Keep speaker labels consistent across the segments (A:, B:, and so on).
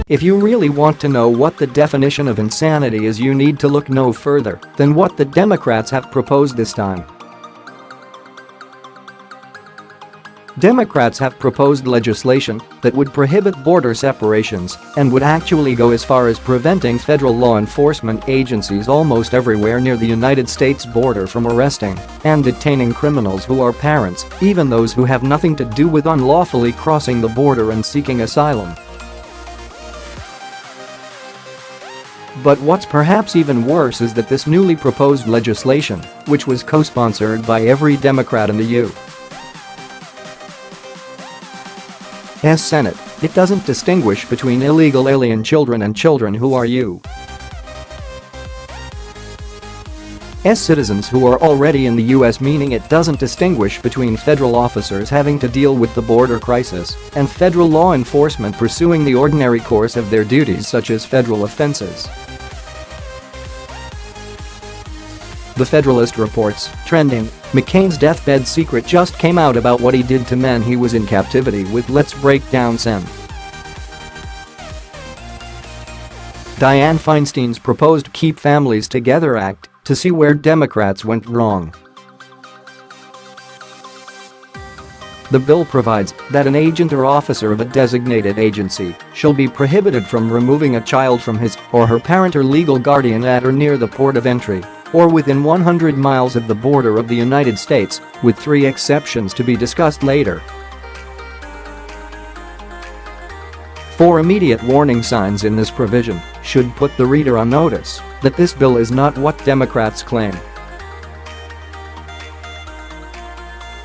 A: If you really want to know what the definition of insanity is, you need to look no further than what the Democrats have proposed this time. Democrats have proposed legislation that would prohibit border separations and would actually go as far as preventing federal law enforcement agencies almost everywhere near the United States border from arresting and detaining criminals who are parents, even those who have nothing to do with unlawfully crossing the border and seeking asylum. But what's perhaps even worse is that this newly proposed legislation, which was co-sponsored by every Democrat in the U.S. Senate, it doesn't distinguish between illegal alien children and children who are U.S. citizens who are already in the U.S., meaning it doesn't distinguish between federal officers having to deal with the border crisis and federal law enforcement pursuing the ordinary course of their duties such as federal offenses. The Federalist reports, trending, McCain's deathbed secret just came out about what he did to men he was in captivity with. Let's break down some. Dianne Feinstein's proposed Keep Families Together Act to see where Democrats went wrong. The bill provides that an agent or officer of a designated agency shall be prohibited from removing a child from his or her parent or legal guardian at or near the port of entry or within 100 miles of the border of the United States, with 3 exceptions to be discussed later. 4 immediate warning signs in this provision should put the reader on notice that this bill is not what Democrats claim.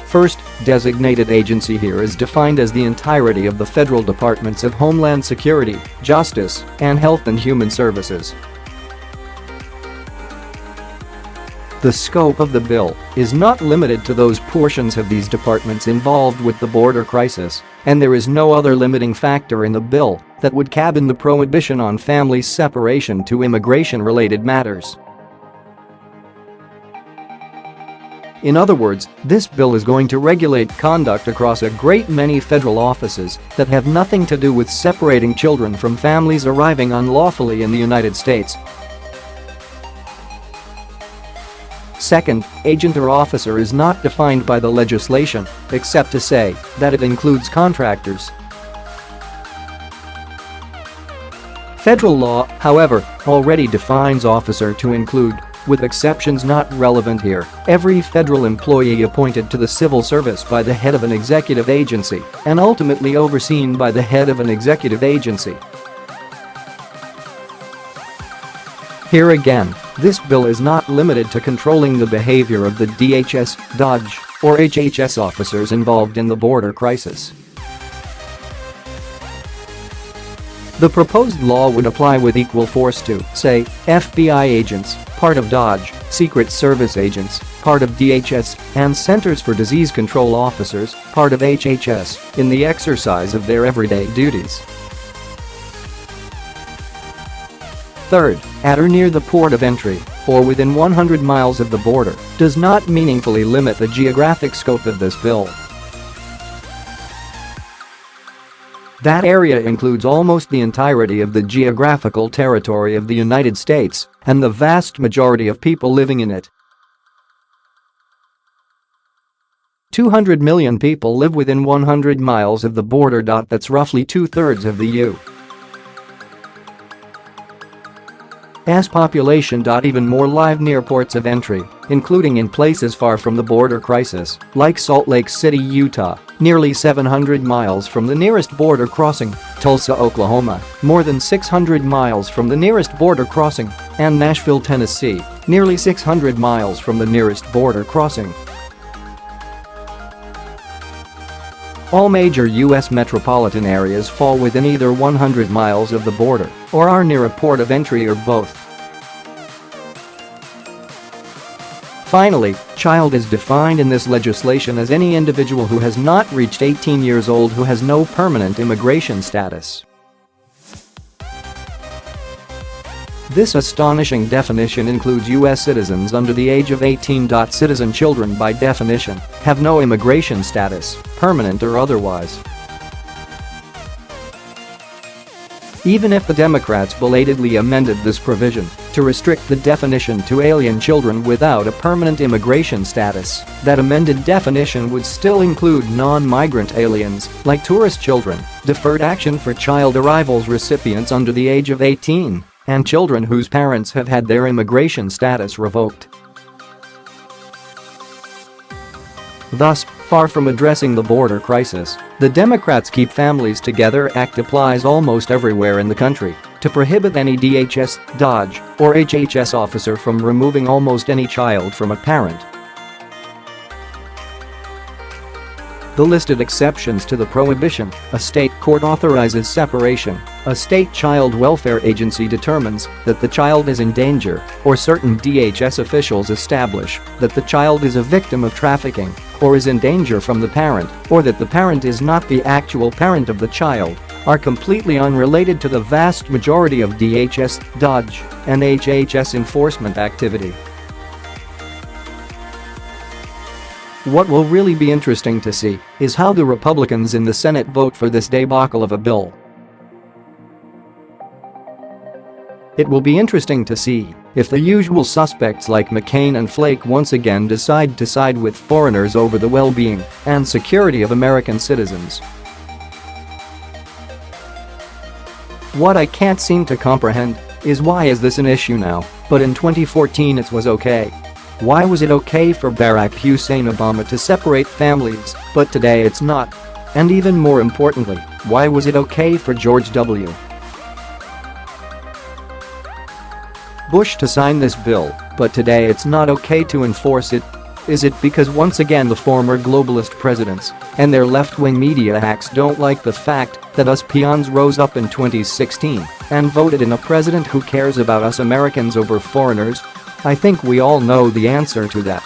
A: First, designated agency here is defined as the entirety of the federal departments of Homeland Security, Justice, and Health and Human Services. The scope of the bill is not limited to those portions of these departments involved with the border crisis, and there is no other limiting factor in the bill that would cabin the prohibition on family separation to immigration-related matters. In other words, this bill is going to regulate conduct across a great many federal offices that have nothing to do with separating children from families arriving unlawfully in the United States. Second, agent or officer is not defined by the legislation, except to say that it includes contractors. Federal law, however, already defines officer to include, with exceptions not relevant here, every federal employee appointed to the civil service by the head of an executive agency and ultimately overseen by the head of an executive agency. Here again, this bill is not limited to controlling the behavior of the DHS, DOJ, or HHS officers involved in the border crisis. The proposed law would apply with equal force to, say, FBI agents, part of DOJ, Secret Service agents, part of DHS, and Centers for Disease Control officers, part of HHS, in the exercise of their everyday duties. Third, at or near the port of entry, or within 100 miles of the border, does not meaningfully limit the geographic scope of this bill. That area includes almost the entirety of the geographical territory of the United States and the vast majority of people living in it. 200 million people live within 100 miles of the border. That's roughly 2/3 of the U.S. population. Even more live near ports of entry, including in places far from the border crisis, like Salt Lake City, Utah, nearly 700 miles from the nearest border crossing, Tulsa, Oklahoma, more than 600 miles from the nearest border crossing, and Nashville, Tennessee, nearly 600 miles from the nearest border crossing. All major U.S. metropolitan areas fall within either 100 miles of the border or are near a port of entry or both. Finally, child is defined in this legislation as any individual who has not reached 18 years old who has no permanent immigration status. This astonishing definition includes U.S. citizens under the age of 18. Citizen children, by definition, have no immigration status, permanent or otherwise. Even if the Democrats belatedly amended this provision to restrict the definition to alien children without a permanent immigration status, that amended definition would still include non-migrant aliens, like tourist children, deferred action for child arrivals recipients under the age of 18, and children whose parents have had their immigration status revoked. Thus, far from addressing the border crisis, the Democrats' Keep Families Together Act applies almost everywhere in the country to prohibit any DHS, Dodge, or HHS officer from removing almost any child from a parent. The listed exceptions to the prohibition: a state court authorizes separation, a state child welfare agency determines that the child is in danger, or certain DHS officials establish that the child is a victim of trafficking or is in danger from the parent, or that the parent is not the actual parent of the child, are completely unrelated to the vast majority of DHS, Dodge, and HHS enforcement activity. What will really be interesting to see is how the Republicans in the Senate vote for this debacle of a bill. It will be interesting to see if the usual suspects like McCain and Flake once again decide to side with foreigners over the well-being and security of American citizens. What I can't seem to comprehend is why is this an issue now, but in 2014 it was okay. Why was it okay for Barack Hussein Obama to separate families, but today it's not? And even more importantly, why was it okay for George W. Bush to sign this bill, but today it's not okay to enforce it? Is it because once again the former globalist presidents and their left-wing media hacks don't like the fact that us peons rose up in 2016 and voted in a president who cares about us Americans over foreigners? I think we all know the answer to that.